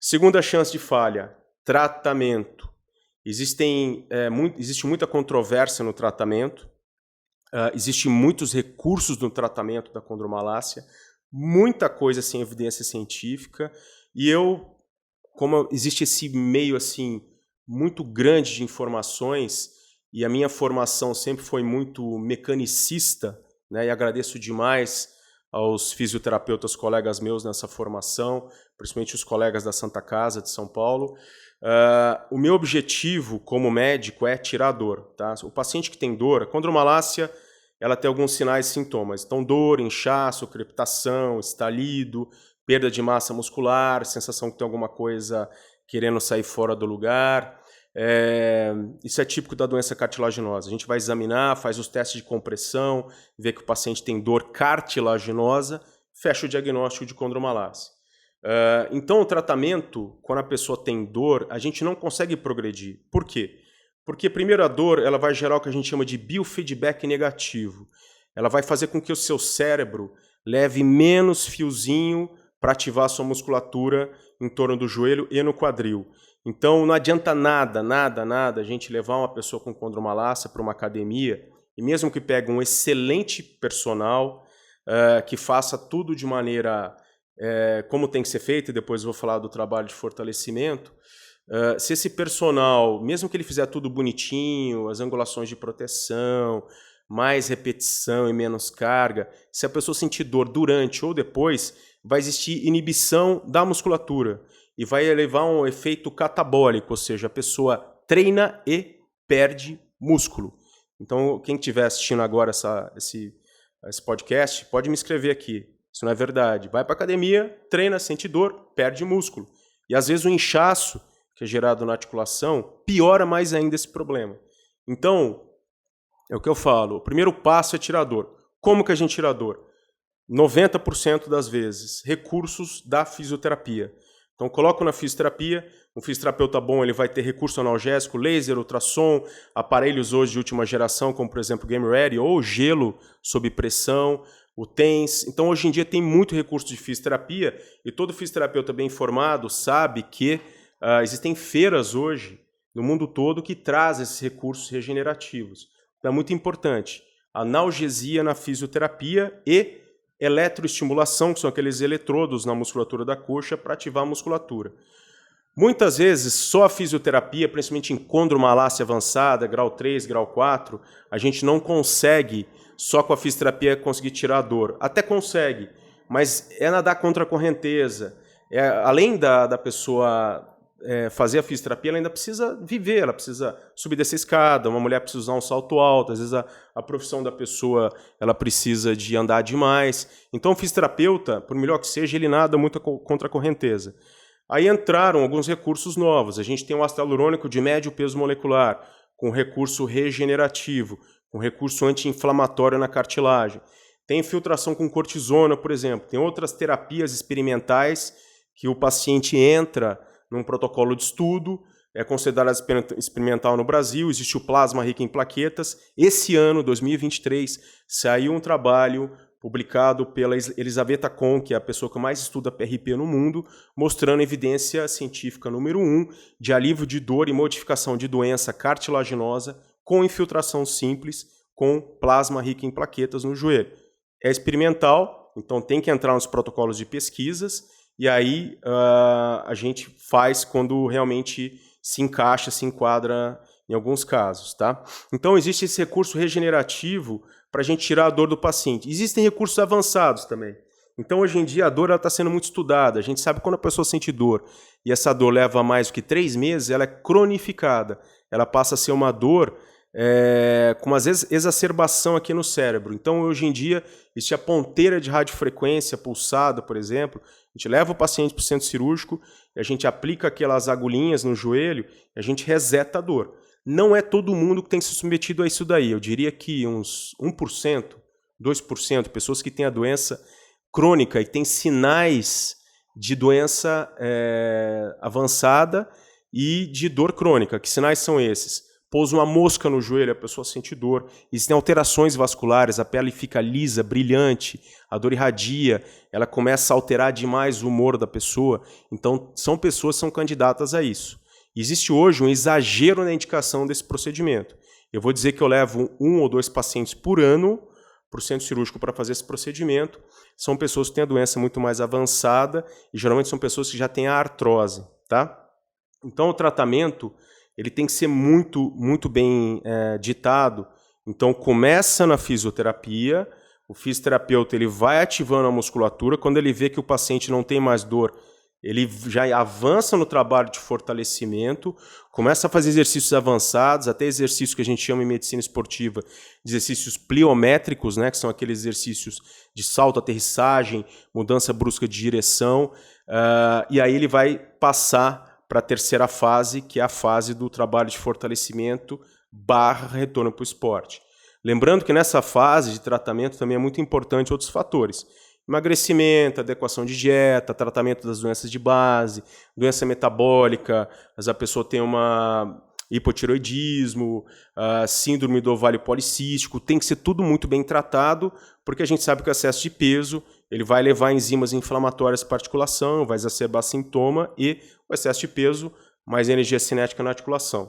Segunda chance de falha, tratamento. Existe muita controvérsia no tratamento, existe muitos recursos no tratamento da condromalácia, muita coisa sem evidência científica, e como existe esse meio assim muito grande de informações, e a minha formação sempre foi muito mecanicista, né, e agradeço demais aos fisioterapeutas colegas meus nessa formação, principalmente os colegas da Santa Casa de São Paulo. O meu objetivo como médico é tirar a dor. Tá? O paciente que tem dor, a condromalácia, ela tem alguns sinais e sintomas. Então, dor, inchaço, crepitação, estalido, perda de massa muscular, sensação que tem alguma coisa querendo sair fora do lugar. Isso é típico da doença cartilaginosa. A gente vai examinar, faz os testes de compressão, vê que o paciente tem dor cartilaginosa, fecha o diagnóstico de condromalácia. Então, o tratamento, quando a pessoa tem dor, a gente não consegue progredir. Por quê? Porque, primeiro, a dor ela vai gerar o que a gente chama de biofeedback negativo. Ela vai fazer com que o seu cérebro leve menos fiozinho para ativar a sua musculatura em torno do joelho e no quadril. Então, não adianta nada a gente levar uma pessoa com condromalácia para uma academia, e mesmo que pegue um excelente personal, que faça tudo de maneira como tem que ser feito, e depois eu vou falar do trabalho de fortalecimento, se esse personal, mesmo que ele fizer tudo bonitinho, as angulações de proteção, mais repetição e menos carga, se a pessoa sentir dor durante ou depois, vai existir inibição da musculatura e vai levar a um efeito catabólico, ou seja, a pessoa treina e perde músculo. Então, quem estiver assistindo agora esse podcast, pode me escrever aqui. Isso não é verdade. Vai para a academia, treina, sente dor, perde músculo. E às vezes o inchaço, que é gerado na articulação, piora mais ainda esse problema. Então, é o que eu falo, o primeiro passo é tirar a dor. Como que a gente tira a dor? 90% das vezes, recursos da fisioterapia. Então, coloco na fisioterapia, um fisioterapeuta bom ele vai ter recurso analgésico, laser, ultrassom, aparelhos hoje de última geração, como por exemplo o Game Ready, ou gelo sob pressão, o TENS. Então, hoje em dia tem muito recurso de fisioterapia e todo fisioterapeuta bem informado sabe que existem feiras hoje no mundo todo que trazem esses recursos regenerativos. Então, é muito importante. Analgesia na fisioterapia e eletroestimulação, que são aqueles eletrodos na musculatura da coxa para ativar a musculatura. Muitas vezes, só a fisioterapia, principalmente em condromalácia avançada, grau 3, grau 4, a gente não consegue, só com a fisioterapia, conseguir tirar a dor. Até consegue, mas é nadar contra a correnteza. Além da pessoa fazer a fisioterapia, ela ainda precisa viver, ela precisa subir dessa escada, uma mulher precisa usar um salto alto, às vezes a profissão da pessoa ela precisa de andar demais. Então o fisioterapeuta, por melhor que seja, ele nada muito contra a correnteza. Aí entraram alguns recursos novos. A gente tem o ácido hialurônico de médio peso molecular, com recurso regenerativo, com recurso anti-inflamatório na cartilagem. Tem infiltração com cortisona, por exemplo. Tem outras terapias experimentais que o paciente entra num protocolo de estudo, é considerado experimental no Brasil, existe o plasma rico em plaquetas. Esse ano, 2023, saiu um trabalho publicado pela Elisabetta Kohn, que é a pessoa que mais estuda PRP no mundo, mostrando evidência científica número 1 de alívio de dor e modificação de doença cartilaginosa com infiltração simples com plasma rico em plaquetas no joelho. É experimental, então tem que entrar nos protocolos de pesquisas, e aí a gente faz quando realmente se encaixa, se enquadra em alguns casos. Tá? Então existe esse recurso regenerativo para a gente tirar a dor do paciente. Existem recursos avançados também. Então hoje em dia a dor está sendo muito estudada. A gente sabe que quando a pessoa sente dor e essa dor leva mais do que 3 meses, ela é cronificada. Ela passa a ser uma dor com uma exacerbação aqui no cérebro. Então hoje em dia existe a ponteira de radiofrequência pulsada, por exemplo. A gente leva o paciente para o centro cirúrgico, a gente aplica aquelas agulhinhas no joelho e a gente reseta a dor. Não é todo mundo que tem se submetido a isso daí. Eu diria que uns 1%, 2%, pessoas que têm a doença crônica e têm sinais de doença avançada e de dor crônica. Que sinais são esses? Pousa uma mosca no joelho, a pessoa sente dor. Existem alterações vasculares, a pele fica lisa, brilhante, a dor irradia, ela começa a alterar demais o humor da pessoa. Então, são pessoas que são candidatas a isso. Existe hoje um exagero na indicação desse procedimento. Eu vou dizer que eu levo 1 ou 2 pacientes por ano para o centro cirúrgico para fazer esse procedimento. São pessoas que têm a doença muito mais avançada e geralmente são pessoas que já têm a artrose, tá? Então, o tratamento ele tem que ser muito bem ditado. Então, começa na fisioterapia, o fisioterapeuta ele vai ativando a musculatura, quando ele vê que o paciente não tem mais dor, ele já avança no trabalho de fortalecimento, começa a fazer exercícios avançados, até exercícios que a gente chama em medicina esportiva de exercícios pliométricos, né, que são aqueles exercícios de salto, aterrissagem, mudança brusca de direção, e aí ele vai passar para a terceira fase, que é a fase do trabalho de fortalecimento / retorno para o esporte. Lembrando que nessa fase de tratamento também é muito importante outros fatores. Emagrecimento, adequação de dieta, tratamento das doenças de base, doença metabólica, a pessoa tem uma hipotireoidismo, síndrome do ovário policístico, tem que ser tudo muito bem tratado, porque a gente sabe que o excesso de peso ele vai levar enzimas inflamatórias para a articulação, vai exacerbar sintoma e o excesso de peso, mais energia cinética na articulação.